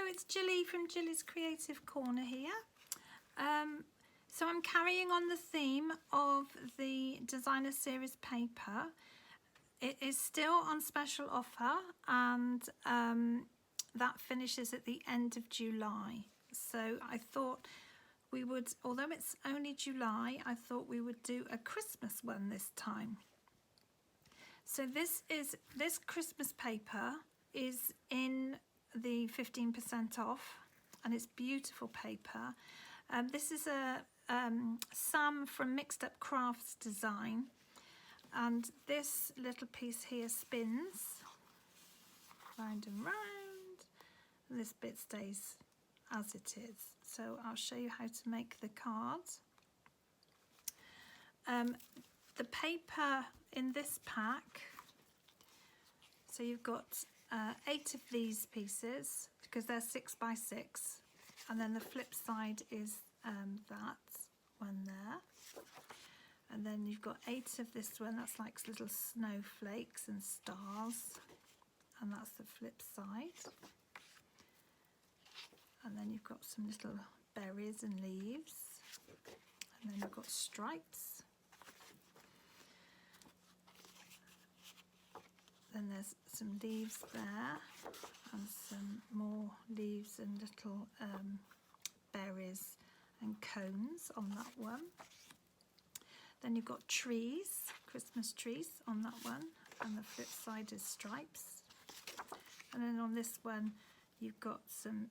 Hello, it's Jilly from Jilly's Creative Corner here. So I'm carrying on the theme of the designer series paper. It is still on special offer, and that finishes at the end of July. So I thought we would, although it's only July, I thought we would do a Christmas one this time. So this Christmas paper is in the 15% off, and it's beautiful paper. This is a Sam from Mixed Up Crafts design, and this little piece here spins round and round, and this bit stays as it is. So I'll show you how to make the cards. The paper in this pack, so you've got 8 of these pieces because they're 6 by 6, and then the flip side is that one there, and then you've got 8 of this one that's like little snowflakes and stars, and that's the flip side, and then you've got some little berries and leaves, and then you've got stripes. Then there's some leaves there, and some more leaves and little berries and cones on that one. Then you've got trees, Christmas trees on that one, and the flip side is stripes. And then on this one you've got some,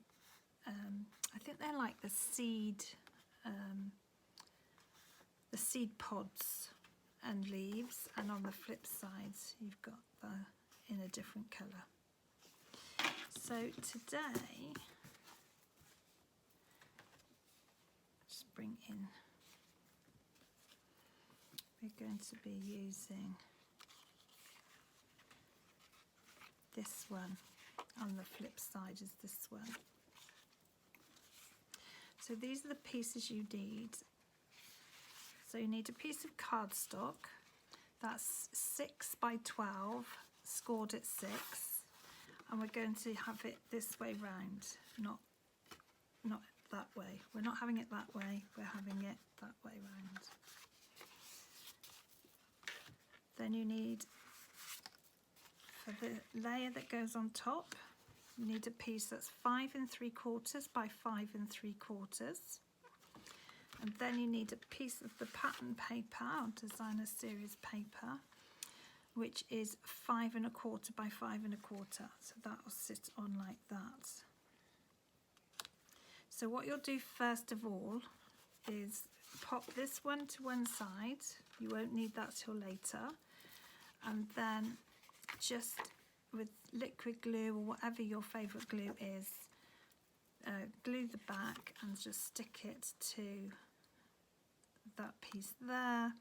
I think they're like the seed pods and leaves, and on the flip sides you've got the in a different colour. So today, just bring in, we're going to be using this one. On the flip side is this one. So these are the pieces you need. So you need a piece of cardstock that's 6 by 12, scored at 6, and we're going to have it this way round, not that way. We're not having it that way, we're having it that way round. Then you need, for the layer that goes on top, you need a piece that's 5 3/4 by 5 3/4. And then you need a piece of the pattern paper, or designer series paper, which is 5 1/4 by 5 1/4. So that will sit on like that. So what you'll do first of all is pop this one to one side. You won't need that till later. And then just with liquid glue or whatever your favourite glue is, glue the back and just stick it to that piece there,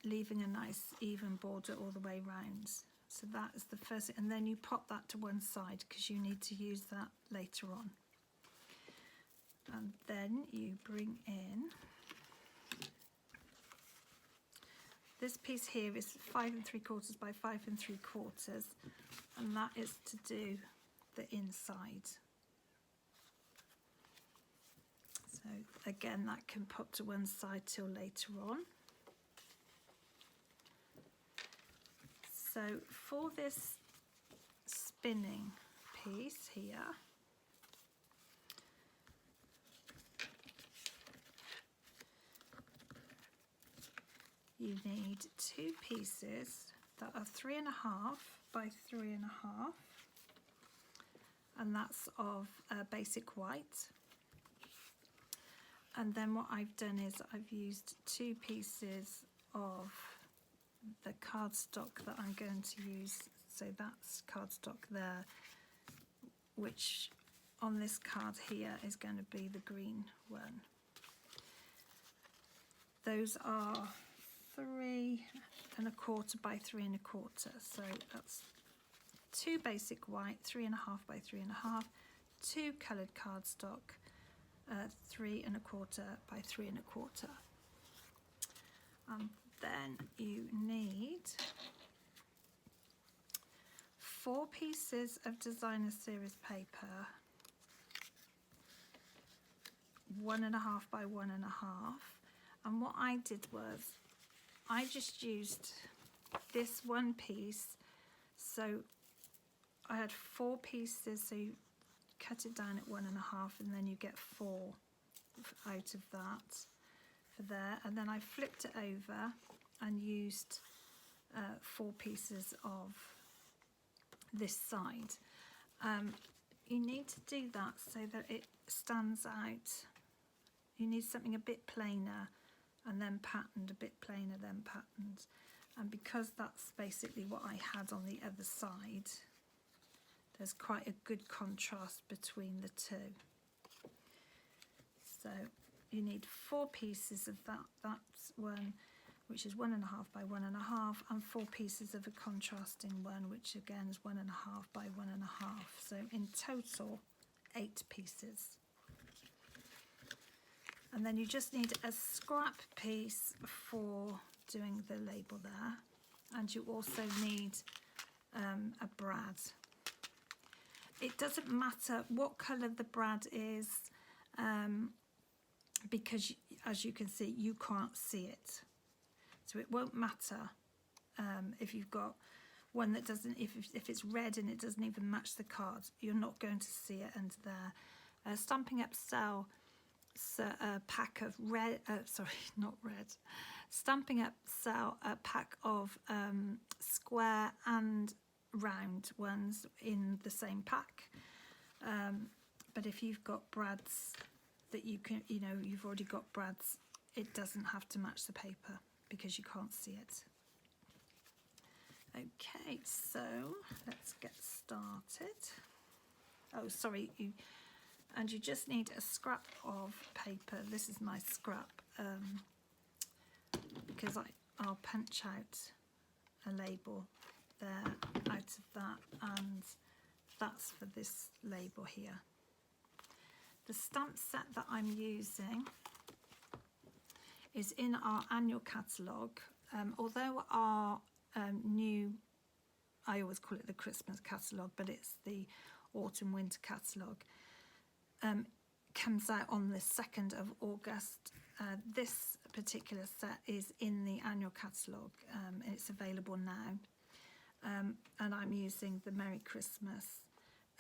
leaving a nice even border all the way round. So that is the first thing, and then you pop that to one side because you need to use that later on. And then you bring in this piece here is 5 3/4 by 5 3/4, and that is to do the inside. So again, that can pop to one side till later on. So for this spinning piece here, you need 2 pieces that are 3 1/2 by 3 1/2, and that's of basic white. And then what I've done is I've used 2 pieces of the cardstock that I'm going to use. So that's cardstock there, which on this card here is going to be the green one. Those are 3 1/4 by 3 1/4. So that's 2 basic white, 3 1/2 by 3 1/2, 2 coloured cardstock, 3 1/4 by 3 1/4. Then you need 4 pieces of designer series paper 1.5 by 1.5, and what I did was I just used this one piece. So I had 4 pieces, so you cut it down at 1.5 and then you get 4 out of that for there, and then I flipped it over and used 4 pieces of this side. You need to do that so that it stands out. You need something a bit plainer and then patterned, a bit plainer then patterned, and because that's basically what I had on the other side, there's quite a good contrast between the two. So you need 4 pieces of that. That's one which is 1.5 by 1.5, and 4 pieces of a contrasting one, which again is 1.5 by 1.5. So in total, 8 pieces. And then you just need a scrap piece for doing the label there, and you also need a brad. It doesn't matter what colour the brad is, because as you can see, you can't see it. So it won't matter if you've got one that doesn't, if it's red and it doesn't even match the card, you're not going to see it under there. Stamping Up Sell a pack of red, Stamping Up Sell a pack of square and round ones in the same pack. But if you've got brads that you can, you've already got brads, it doesn't have to match the paper because you can't see it. Okay, so let's get started. Oh, sorry, you just need a scrap of paper. This is my scrap, because I'll punch out a label there out of that, and that's for this label here. The stamp set that I'm using is in our annual catalogue, although our new, I always call it the Christmas catalogue, but it's the autumn winter catalogue, comes out on the 2nd of August. This particular set is in the annual catalogue, and it's available now, and I'm using the Merry Christmas.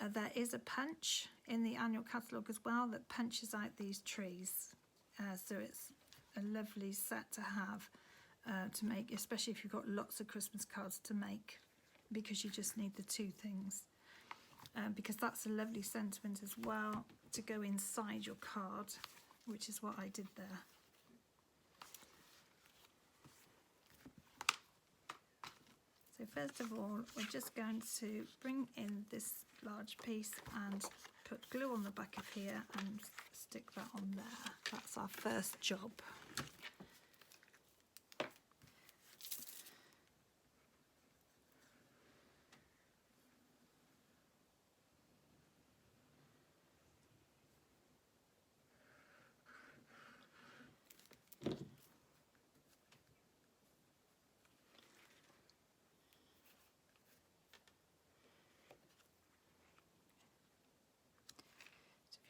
There is a punch in the annual catalogue as well that punches out these trees, so it's a lovely set to have, to make, especially if you've got lots of Christmas cards to make, because you just need the 2 things, because that's a lovely sentiment as well to go inside your card, which is what I did there. So first of all, we're just going to bring in this large piece and put glue on the back of here and stick that on there. That's our first job.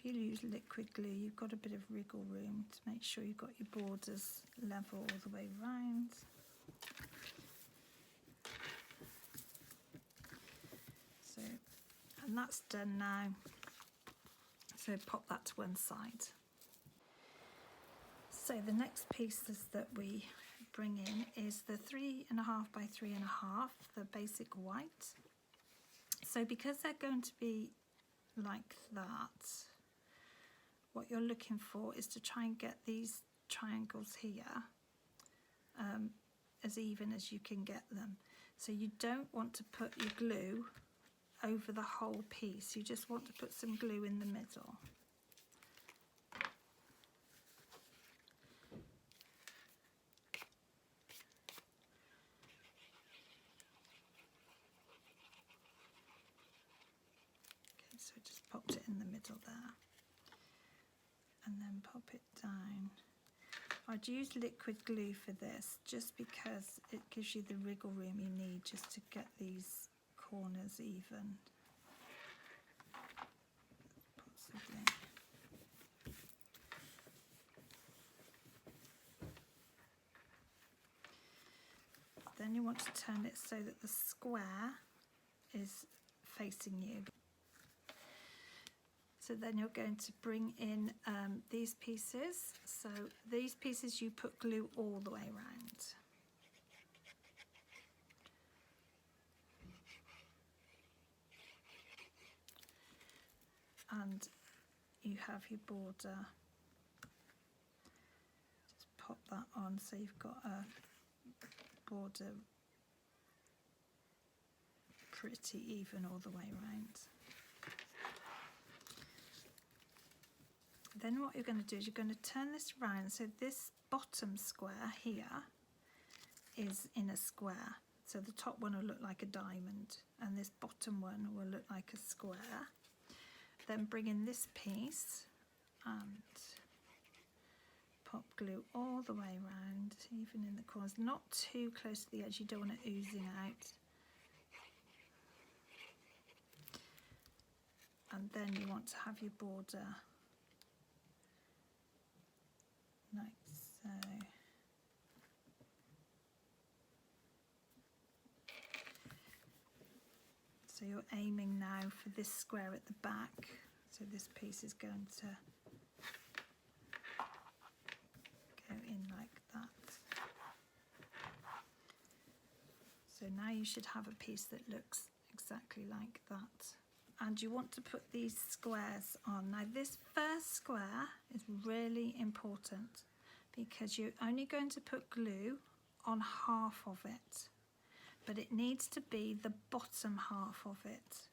If you use liquid glue, you've got a bit of wriggle room to make sure you've got your borders level all the way round. So, and that's done now. So pop that to one side. So the next pieces that we bring in is the 3.5 by 3.5, the basic white. So because they're going to be like that, what you're looking for is to try and get these triangles here as even as you can get them. So you don't want to put your glue over the whole piece, you just want to put some glue in the middle. Okay, so just popped it in the middle there. And then pop it down. I'd use liquid glue for this just because it gives you the wriggle room you need just to get these corners even. Possibly. then you want to turn it so that the square is facing you. So then you're going to bring in these pieces. So these pieces you put glue all the way around. And you have your border. Just pop that on so you've got a border pretty even all the way around. Then what you're going to do is you're going to turn this round so this bottom square here is in a square. So the top one will look like a diamond and this bottom one will look like a square. Then bring in this piece and pop glue all the way around, even in the corners, not too close to the edge, you don't want it oozing out. And then you want to have your border like so. So you're aiming now for this square at the back. So this piece is going to go in like that. So now you should have a piece that looks exactly like that. And you want to put these squares on. Now this first square is really important because you're only going to put glue on half of it, but it needs to be the bottom half of it.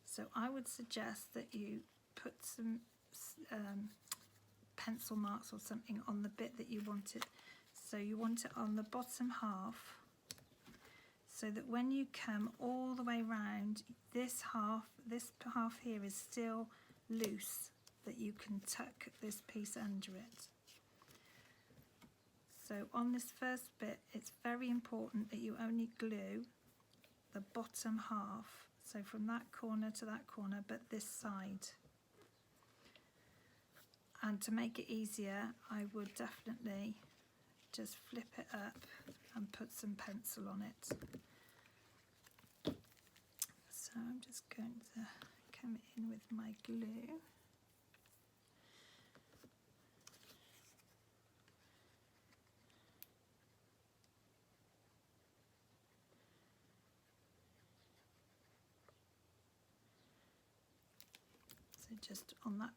So I would suggest that you put some pencil marks or something on the bit that you want it. So you want it on the bottom half, so that when you come all the way round, this half here is still loose, that you can tuck this piece under it. So on this first bit, it's very important that you only glue the bottom half, so from that corner to that corner, but this side. And to make it easier, I would definitely just flip it up and put some pencil on it. So I'm just going to come in with my glue. So just on that,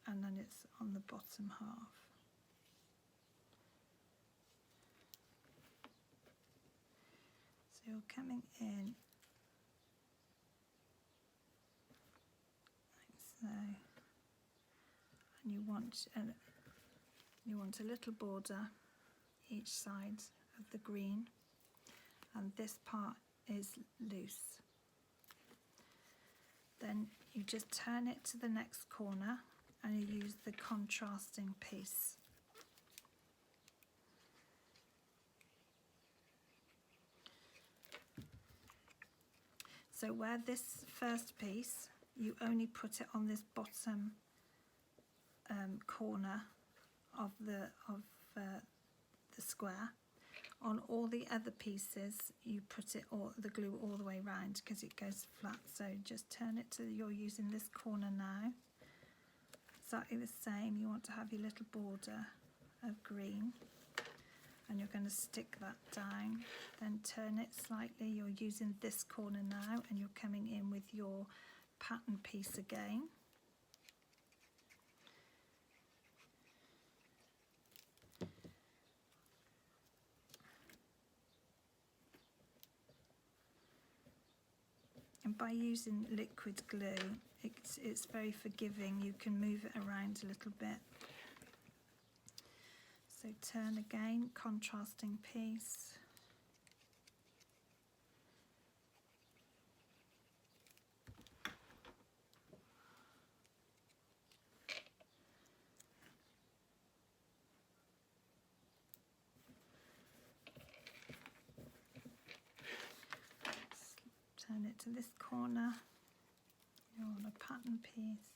and then it's on the bottom half. So you're coming in so, and you want a little border each side of the green, and this part is loose. Then you just turn it to the next corner and you use the contrasting piece. So where this first piece, you only put it on this bottom corner of the square. On all the other pieces, you put the glue all the way around because it goes flat. So just turn it to, you're using this corner now. Exactly the same. You want to have your little border of green, and you're going to stick that down. Then turn it slightly. You're using this corner now, and you're coming in with your pattern piece again. And by using liquid glue, it's very forgiving. You can move it around a little bit. So turn again, contrasting piece. Turn it to this corner. You're on a pattern piece.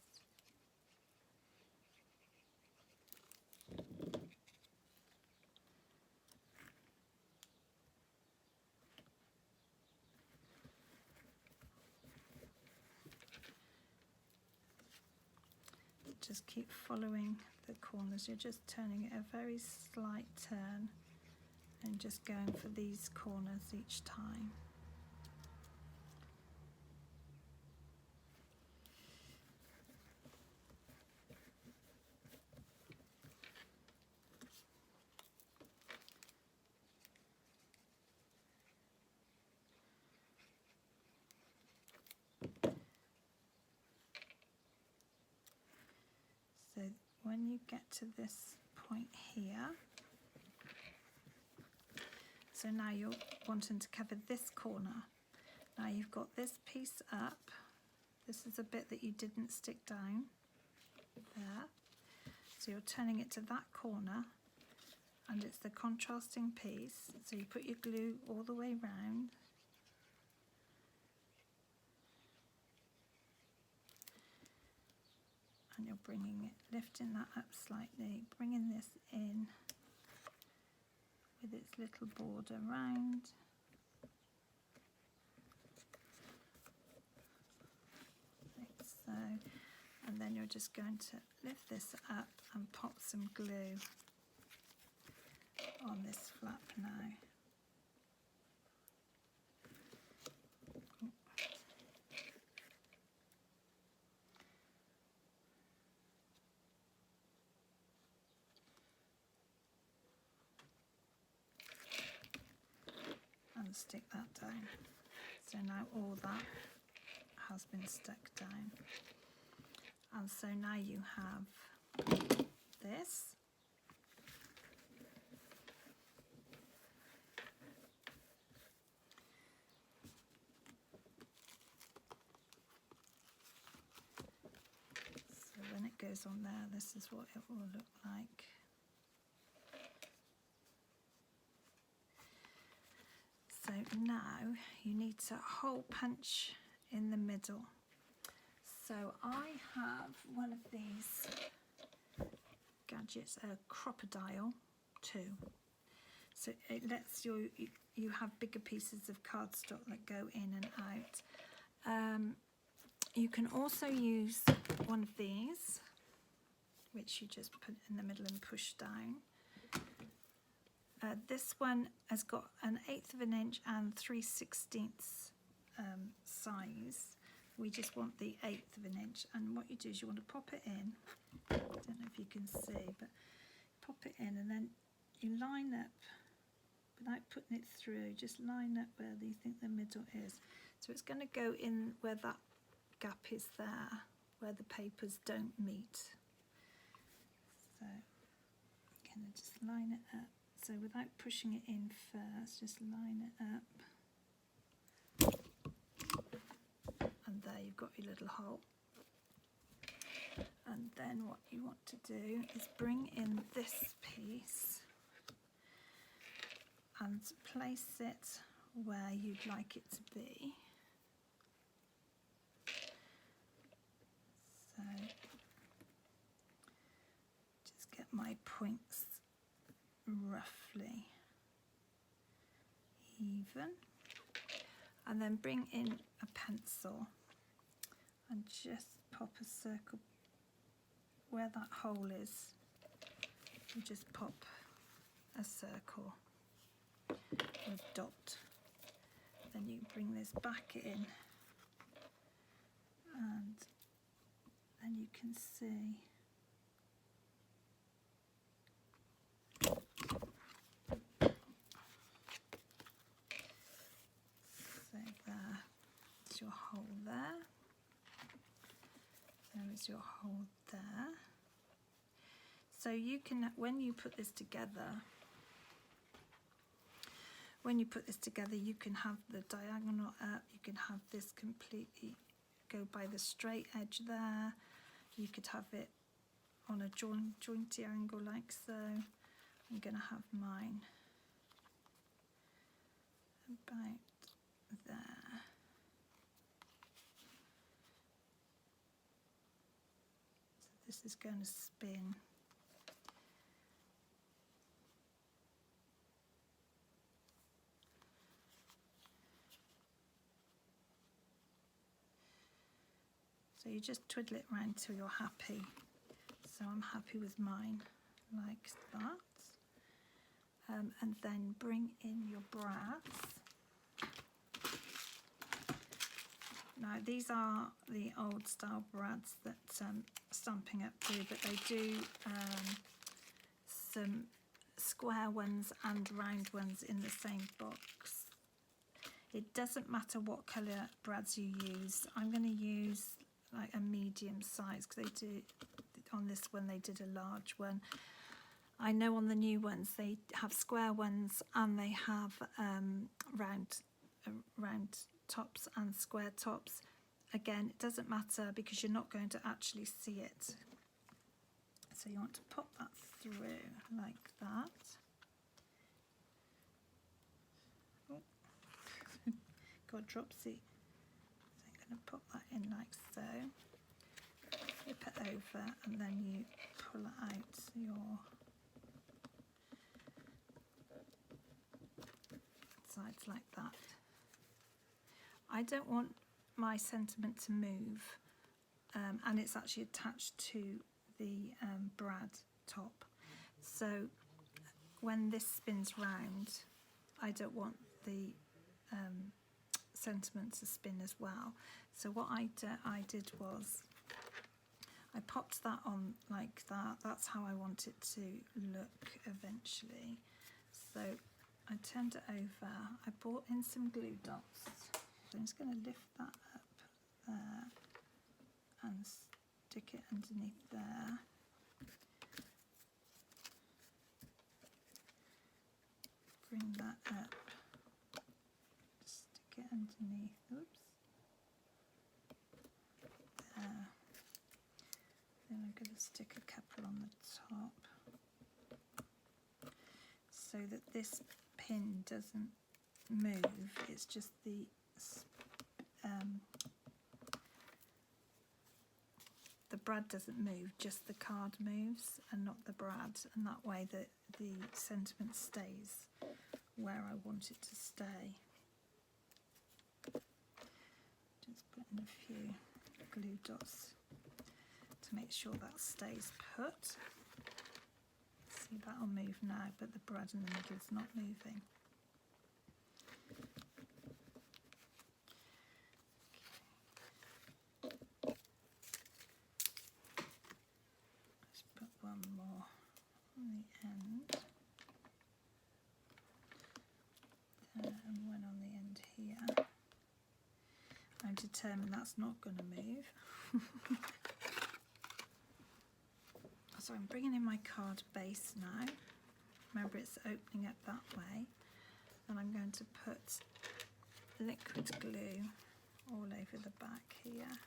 just keep following the corners. You're just turning it a very slight turn and just going for these corners each time. So when you get to this point here, so now you're wanting to cover this corner. Now you've got this piece up. This is a bit that you didn't stick down there. So you're turning it to that corner, and it's the contrasting piece. So you put your glue all the way round. And you're bringing it, lifting that up slightly, bringing this in with its little border round. Like so. And then you're just going to lift this up and pop some glue on this flap now. And stick that down. So now all that has been stuck down. And so now you have this. So when it goes on there, this is what it will look like. So now you need to hole punch in the middle. So I have one of these gadgets, a crocodile 2. So it lets you have bigger pieces of cardstock that go in and out. You can also use one of these, which you just put in the middle and push down. This one has got an 1/8 of an inch and 3/16 size. We just want the 1/8 of an inch, and what you do is you want to pop it in. I don't know if you can see, but pop it in and then you line up, without putting it through, just line up where you think the middle is. So it's going to go in where that gap is there, where the papers don't meet. So you're going to just line it up. So without pushing it in first, just line it up. And there you've got your little hole. And then what you want to do is bring in this piece and place it where you'd like it to be. So just get my points roughly even, and then bring in a pencil and just pop a circle where that hole is. You just pop a circle with dot. Then you bring this back in, and then you can see your hole there. There is your hole there. So you can, when you put this together, you can have the diagonal up, you can have this completely go by the straight edge there. You could have it on a jointy angle like so. I'm going to have mine about there. This is going to spin. So you just twiddle it round till you're happy. So I'm happy with mine like that. And then bring in your brads. Now these are the old style brads that Stampin' Up do, but they do some square ones and round ones in the same box. It doesn't matter what colour brads you use. I'm going to use like a medium size because they do, on this one they did a large one. I know on the new ones they have square ones and they have round tops and square tops. Again, it doesn't matter because you're not going to actually see it. So you want to pop that through like that. Oh. Got a dropsy. So I'm going to pop that in like so. Flip it over and then you pull out your sides like that. I don't want my sentiment to move, and it's actually attached to the brad top. So when this spins round, I don't want the sentiment to spin as well. So what I did was I popped that on like that. That's how I want it to look eventually. So I turned it over. I brought in some glue dots. So I'm just going to lift that up there and stick it underneath there. Bring that up. Stick it underneath. Oops. There. Then I'm going to stick a couple on the top so that this pin doesn't move. It's just the brad doesn't move, just the card moves and not the brad, and that way the sentiment stays where I want it to stay. Just put in a few glue dots to make sure that stays put. See, that'll move now, but the brad in the middle is not moving. One more on the end, and one on the end here. I'm determined that's not going to move. So I'm bringing in my card base now. Remember, it's opening up that way, and I'm going to put liquid glue all over the back here.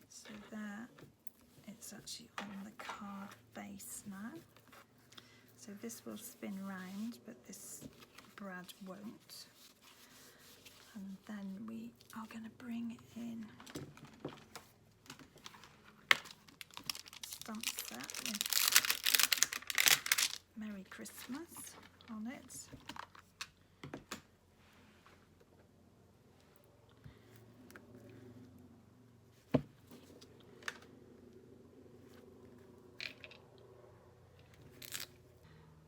So there, it's actually on the card base now. So this will spin round, but this brad won't. And then we are going to bring in stamp set with Merry Christmas on it.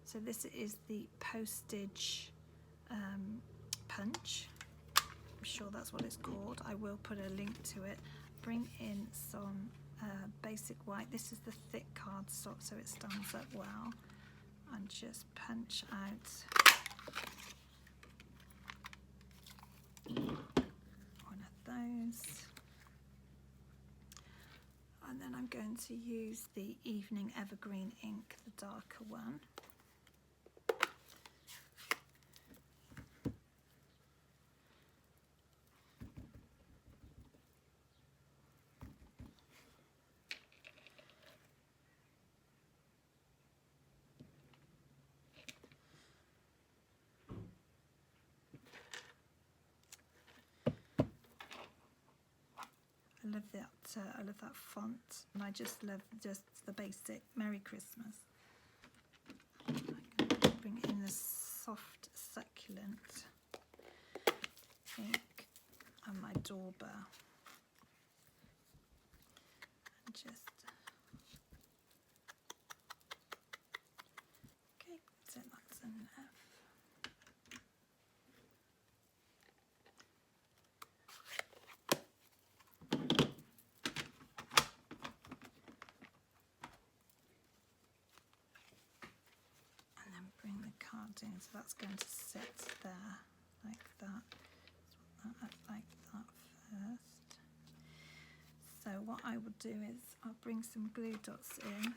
So this is the postage punch. I'm sure that's what it's called. I will put a link to it. Bring in some basic white. This is the thick cardstock, so it stands up well. And just punch out one of those. And then I'm going to use the Evening Evergreen ink, the darker one. love that. I love that font, and I just love just the basic Merry Christmas. I'm going to bring in the soft succulent pink and my doorbell, and just okay. So that's enough. Bring the card in, so that's going to sit there like that. Like that first. So what I will do is I'll bring some glue dots in.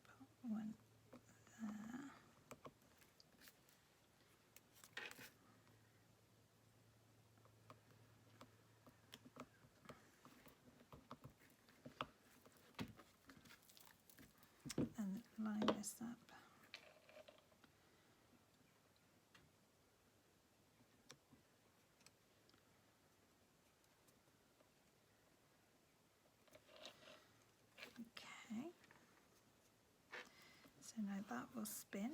Put one there. And line this up. Okay. So now that will spin.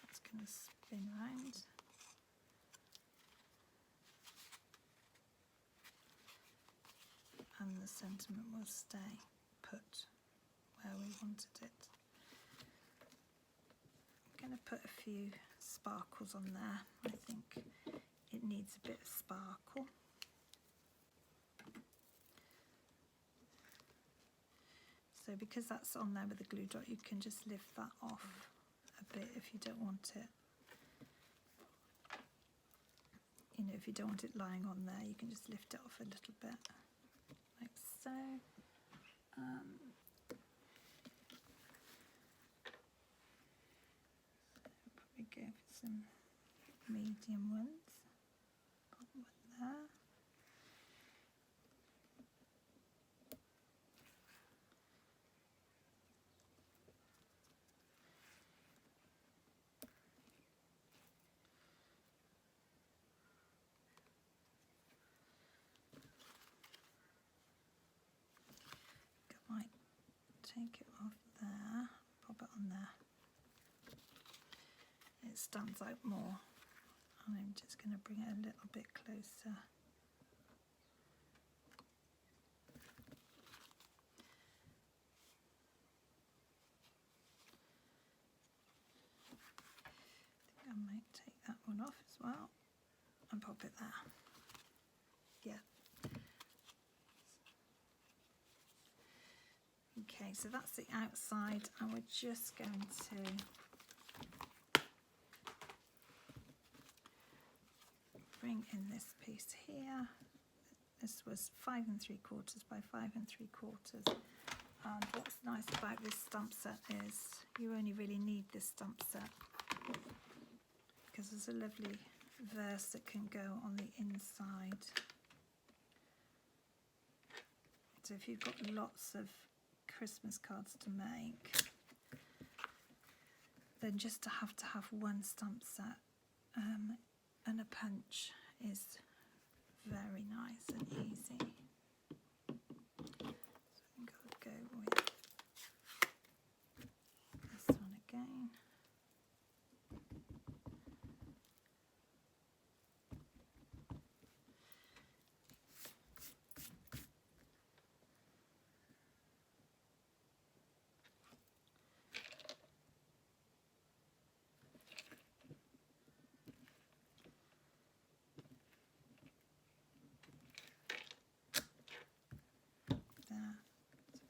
It's going to spin round. And the sentiment will stay put where we wanted it. I'm going to put a few sparkles on there. I think it needs a bit of sparkle. So because that's on there with the glue dot, you can just lift that off a bit if you don't want it. You know, if you don't want it lying on there, you can just lift it off a little bit. Like so. Probably go for some medium ones. Put one there. Might take it off there, pop it on there. It stands out more, and I'm just going to bring it a little bit closer. I think I might take that one off as well and pop it there. Yeah. Okay, so that's the outside, and we're just going to bring in this piece here. This was 5 3/4 by 5 3/4. And what's nice about this stump set is you only really need this stump set because there's a lovely verse that can go on the inside. So if you've got lots of Christmas cards to make, then just to have one stamp set and a punch is very nice and easy. So I think I'll go with this one again.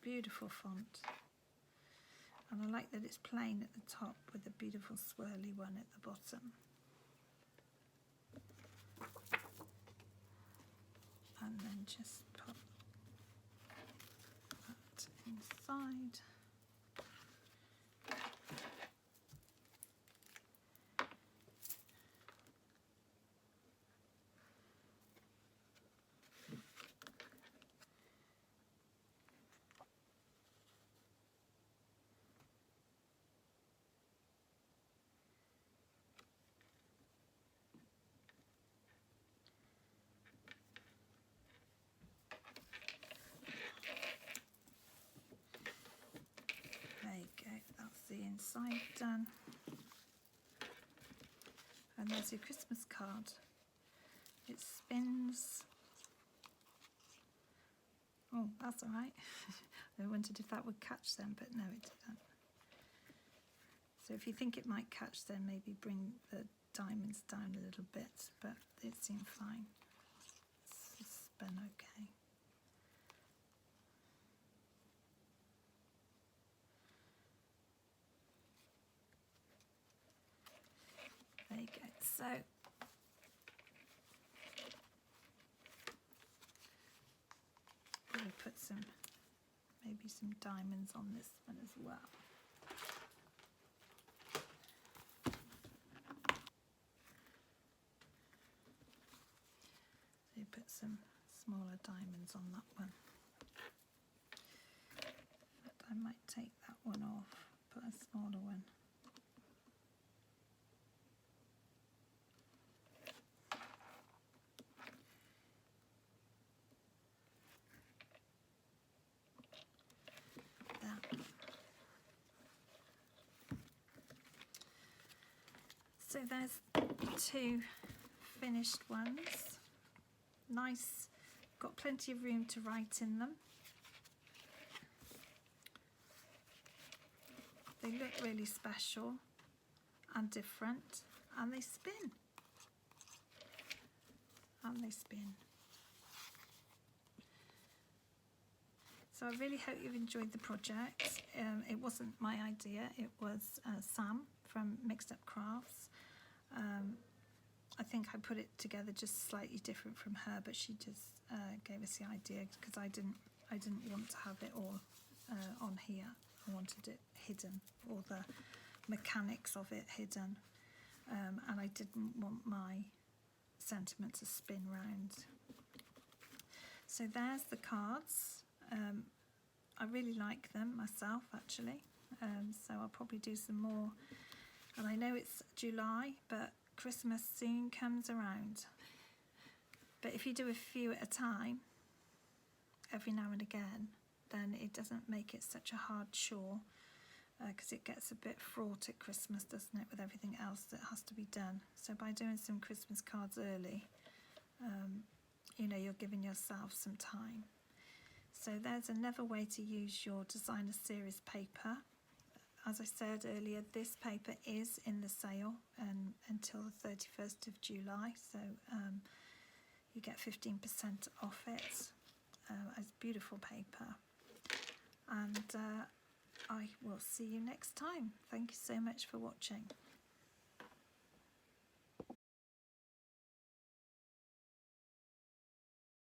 Beautiful font, and I like that it's plain at the top with a beautiful swirly one at the bottom, and then just pop that inside. side done. And there's your Christmas card. It spins. Oh, that's all right. I wondered if that would catch them, but no, it didn't. So if you think it might catch them, maybe bring the diamonds down a little bit, but it seemed fine. It's spun okay. There you go. So we'll put maybe some diamonds on this one as well. So you put some smaller diamonds on that one. But I might take that one off, put a smaller one. So there's 2 finished ones. Nice, got plenty of room to write in them. They look really special and different, and they spin. And they spin. So I really hope you've enjoyed the project. It wasn't my idea, it was Sam from Mixed Up Crafts. I think I put it together just slightly different from her, but she just gave us the idea because I didn't want to have it all on here. I wanted it hidden, all the mechanics of it hidden, and I didn't want my sentiment to spin round. So there's the cards. I really like them myself, actually, so I'll probably do some more. And I know it's July, but Christmas soon comes around. But if you do a few at a time, every now and again, then it doesn't make it such a hard chore, because it gets a bit fraught at Christmas, doesn't it, with everything else that has to be done. So by doing some Christmas cards early, you know, you're giving yourself some time. So there's another way to use your designer series paper. As I said earlier, this paper is in the sale until the 31st of July, so you get 15% off it. It's beautiful paper. And I will see you next time. Thank you so much for watching.